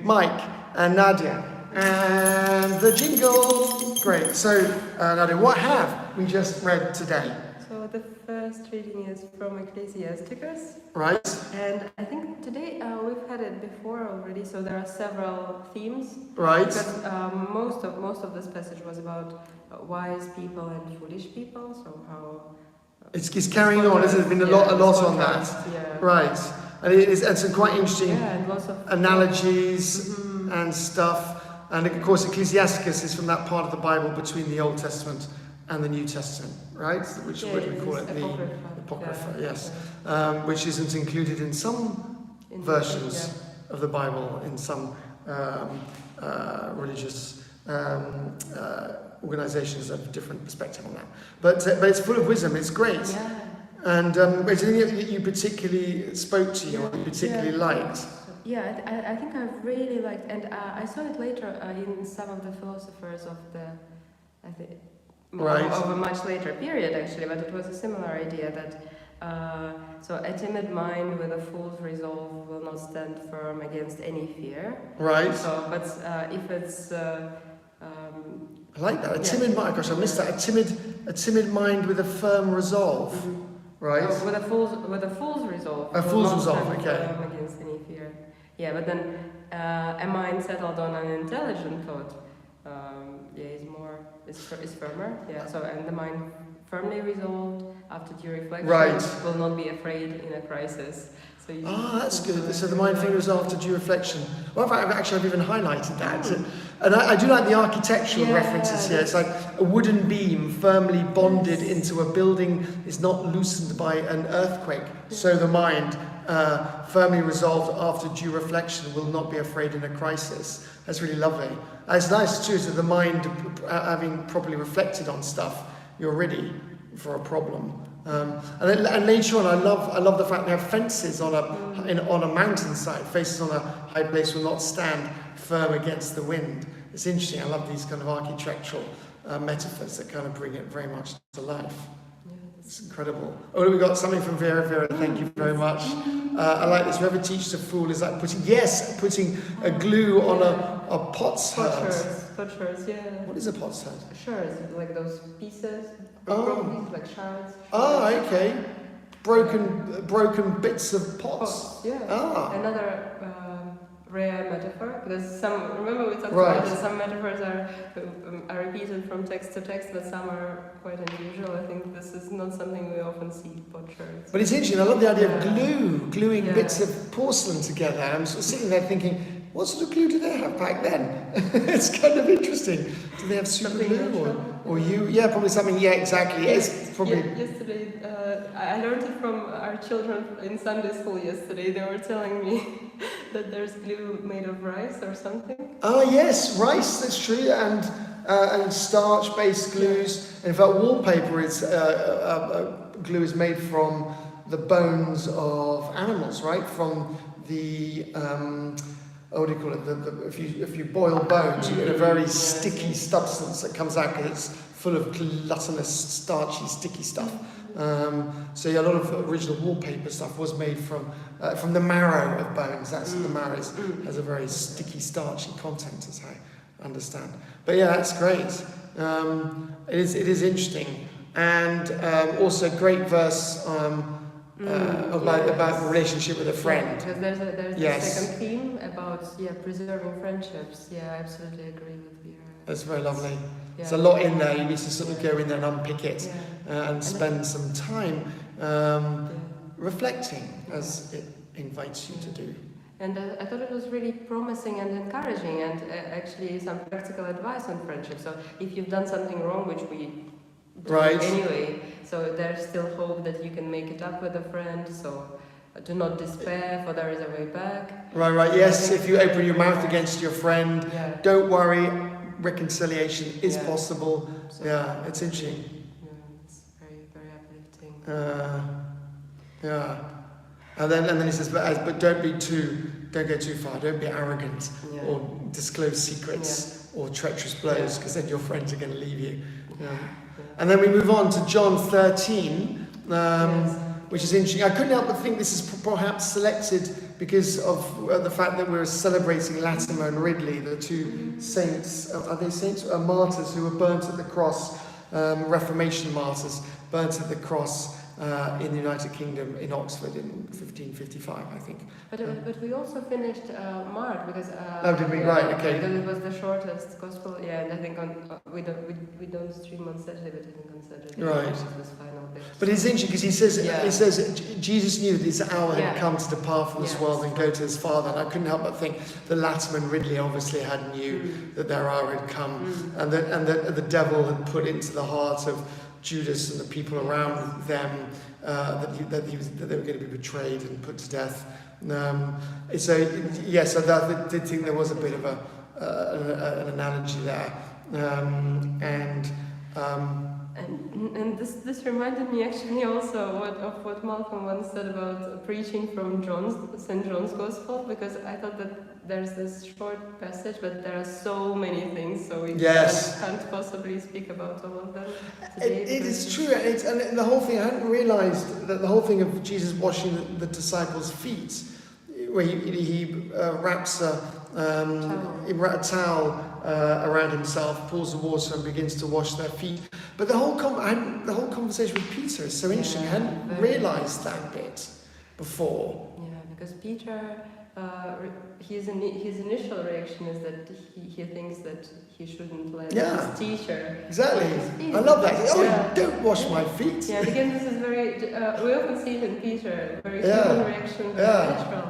Mike and Nadia. And the jingle. Great. So, Nadia, what have we just read today? So the first reading is from Ecclesiasticus. Right. And I think today we've had it before already, so there are several themes. Right. Because most of this passage was about wise people and foolish people, so how... It's carrying on, isn't it? There's been a lot on that. Yeah. Right. And it's some quite interesting and lots of analogies and stuff. And of course, Ecclesiasticus is from that part of the Bible between the Old Testament and the New Testament, right? Which what do we call it? The Apocrypha, yes. Which isn't included in some versions of the Bible, in some religious organizations have a different perspective on that. But it's full of wisdom, it's great. Yeah. And is there anything that you particularly spoke to you or you particularly liked? Yeah, I think I really liked, and I saw it later in some of the philosophers of the, I think, of a much later period actually, but it was a similar idea that, so a timid mind with a fool's resolve will not stand firm against any fear. Right. So, but if it's... I like that, a timid mind, gosh I missed that, a timid mind with a firm resolve. Right. So with a fool's resolve. A fool's resolve, okay. Against any fear. Yeah, but then a mind settled on an intelligent thought, is firmer. Yeah. So and the mind firmly resolved after due reflection will not be afraid in a crisis. So that's good. So the mind fingers after due reflection. Well, I've even highlighted that. And I do like the architectural references here. It's like a wooden beam firmly bonded into a building is not loosened by an earthquake. So the mind, firmly resolved after due reflection, will not be afraid in a crisis. That's really lovely. It's nice too, so the mind, having properly reflected on stuff, you're ready for a problem. And later on, I love the fact they have fences on a mountainside. Faces on a high place will not stand firm against the wind. It's interesting. I love these kind of architectural metaphors that kind of bring it very much to life. It's incredible. Oh, we got something from Vera. Vera, thank you very much. I like this. Whoever teaches a fool is like putting a glue on a potsherd. Potsherds, yeah. What is a potsherd? Shards, like those pieces, broken pieces, like shards. Okay. Broken bits of pots. Yeah. Another rare metaphor, because remember we talked about that some metaphors are repeated from text to text, but some are quite unusual. I think this is not something we often see, potsherds. But it's interesting. I love the idea of gluing bits of porcelain together. I'm sort of sitting there thinking, what sort of glue did they have back then? It's kind of interesting. Do they have super glue or you? Yeah, probably something. Yeah, exactly. It's probably. Yesterday, I learned it from our children in Sunday school. Yesterday, they were telling me that there's glue made of rice or something. Oh yes, rice. That's true, and starch-based glues. In fact, wallpaper is glue is made from the bones of animals, right? From the what do you call it? If you boil bones, you get a very sticky substance that comes out because it's full of glutinous, starchy, sticky stuff. So a lot of original wallpaper stuff was made from the marrow of bones. That's the marrow has a very sticky, starchy content, as I understand. But yeah, that's great. It is interesting, and also great verse. About the relationship with a friend. Because there's a second theme about preserving friendships. Yeah, I absolutely agree with Vera. That's very lovely. There's a lot in there. You need to sort of go in there and unpick it and spend some time reflecting as it invites you to do. And I thought it was really promising and encouraging, and actually some practical advice on friendship. So if you've done something wrong, which we do anyway, so there's still hope that you can make it up with a friend. So do not despair, for there is a way back. Right. Yes, if you open your mouth against your friend, don't worry. Reconciliation is possible. So, it's interesting. Yeah, it's very, very uplifting. And then he says, but don't go too far. Don't be arrogant or disclose secrets or treacherous blows, because then your friends are going to leave you. And then we move on to John 13, which is interesting. I couldn't help but think this is perhaps selected because of the fact that we're celebrating Latimer and Ridley, the two saints, are they saints? Martyrs who were burnt at the cross, Reformation martyrs, burnt at the cross in the United Kingdom in Oxford in 1555, I think. But we also finished Mark because did we? Right, okay. Because it was the shortest gospel, and I think we don't stream on Saturday, but I think on Saturday right. this final bit. But it's interesting because he says Jesus knew that his hour had come to depart from this world and go to his Father, and I couldn't help but think that Latimer and Ridley obviously knew that their hour had come, and that the devil had put into the heart of Judas and the people around them that they were going to be betrayed and put to death. So I did think there was a bit of an analogy there, and this reminded me actually also of what Malcolm once said about preaching from St. John's Gospel, because I thought that there's this short passage, but there are so many things, so we can't possibly speak about all of them today. It is true, and the whole thing, I hadn't realised that the whole thing of Jesus washing the disciples' feet, where he wraps a towel around himself, pours the water and begins to wash their feet. But the whole conversation with Peter is so interesting. I hadn't realised that bit before. Yeah, because Peter, his initial reaction is that he thinks that he shouldn't let his teacher. Exactly. I love that. Don't wash my feet. Yeah, and again, this is very. We often see it in Peter, very human reaction, very natural.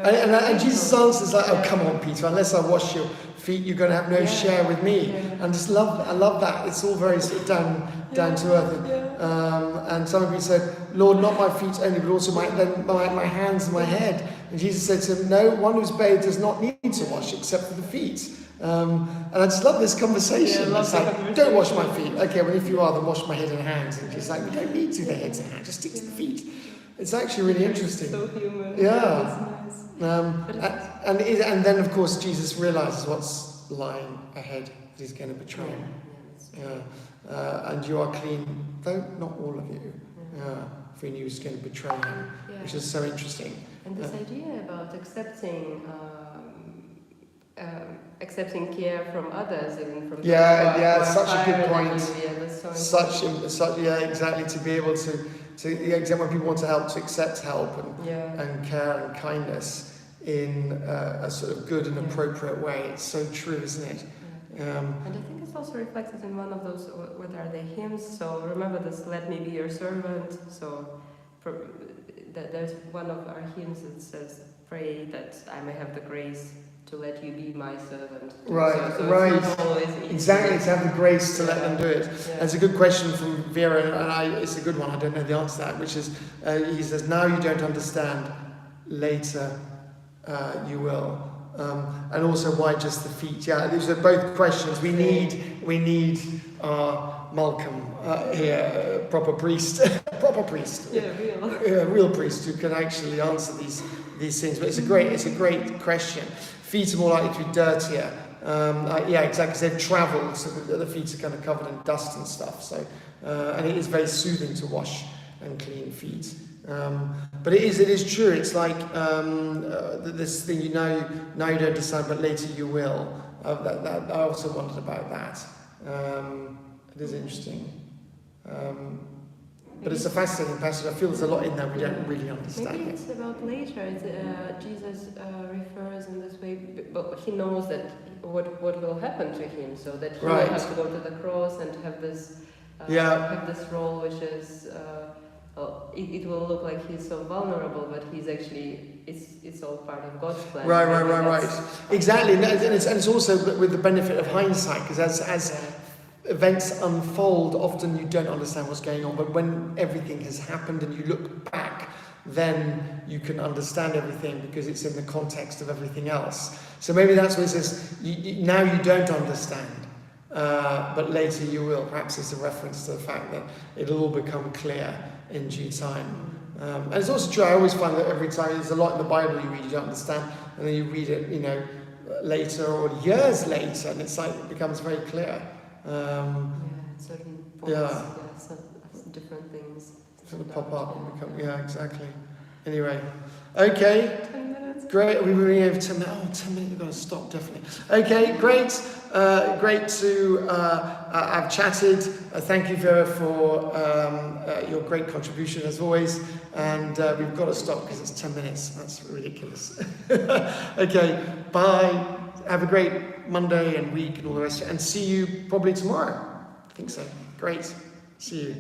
And Jesus' answer is like, "Oh, come on, Peter! Unless I wash your feet, you're going to have no share with me." And I love that. It's all very sort of down to earth. And some of you said, "Lord, not my feet only, but also my hands and my head." And Jesus said to him, "No, one who's bathed does not need to wash except for the feet." And I just love this conversation. It's like, "Don't wash my feet." Okay, well, if you are, then wash my head and hands. And she's like, "We don't need to do the heads and hands. Just stick to the feet." It's actually really interesting. So human. Yeah. And then, of course, Jesus realizes what's lying ahead, that he's going to betray him. And you are clean, though not all of you. For he knew he was going to betray him, which is so interesting. And this idea about accepting care from others, even from such a good point. Exactly, to be able to when people want to help, to accept help and care and kindness in a sort of good and appropriate way. It's so true, isn't it? And I think it's also reflected in one of those, what are they, hymns? So remember this, "Let me be your servant." So there's one of our hymns that says, "Pray that I may have the grace to let you be my servant." Right. It's not always easy. Exactly, to have the grace to let them do it. And it's a good question from Vera, and it's a good one, I don't know the answer to that, which is, he says, "Now you don't understand, later you will." And also, why just the feet? Yeah, these are both questions. We need our Malcolm here, a proper priest, real priest who can actually answer these things. But it's a great question. Feet are more likely to be dirtier. Exactly, because they've travelled, so the feet are kind of covered in dust and stuff. So, and it is very soothing to wash and clean feet. But it is true. It's like this thing. Now you don't understand, but later you will. I also wondered about that. It is interesting. But it's a fascinating passage. I feel there's a lot in there we don't really understand. Maybe it's about later. Jesus refers in this way, but he knows that what will happen to him, so that he will have to go to the cross and have this role, which is it will look like he's so vulnerable, but he's actually it's all part of God's plan. Right. Exactly, and it's also with the benefit of hindsight, because as events unfold, often you don't understand what's going on, but when everything has happened and you look back, then you can understand everything because it's in the context of everything else. So maybe that's what it says, now you don't understand, but later you will. Perhaps it's a reference to the fact that it'll all become clear in due time. And it's also true, I always find that every time there's a lot in the Bible you read, you don't understand, and then you read it, later or years later, and it's like it becomes very clear. Certain points, different things sort of pop up and become, exactly. Anyway, okay. 10 minutes. Great, we were over 10 minutes. Oh, 10 minutes, we've got to stop, definitely. Okay, great. Great to have chatted. Thank you, Vera, for your great contribution as always. And we've got to stop because it's 10 minutes. That's ridiculous. Okay, bye. Have a great Monday and week and all the rest. And see you probably tomorrow. I think so. Great. See you.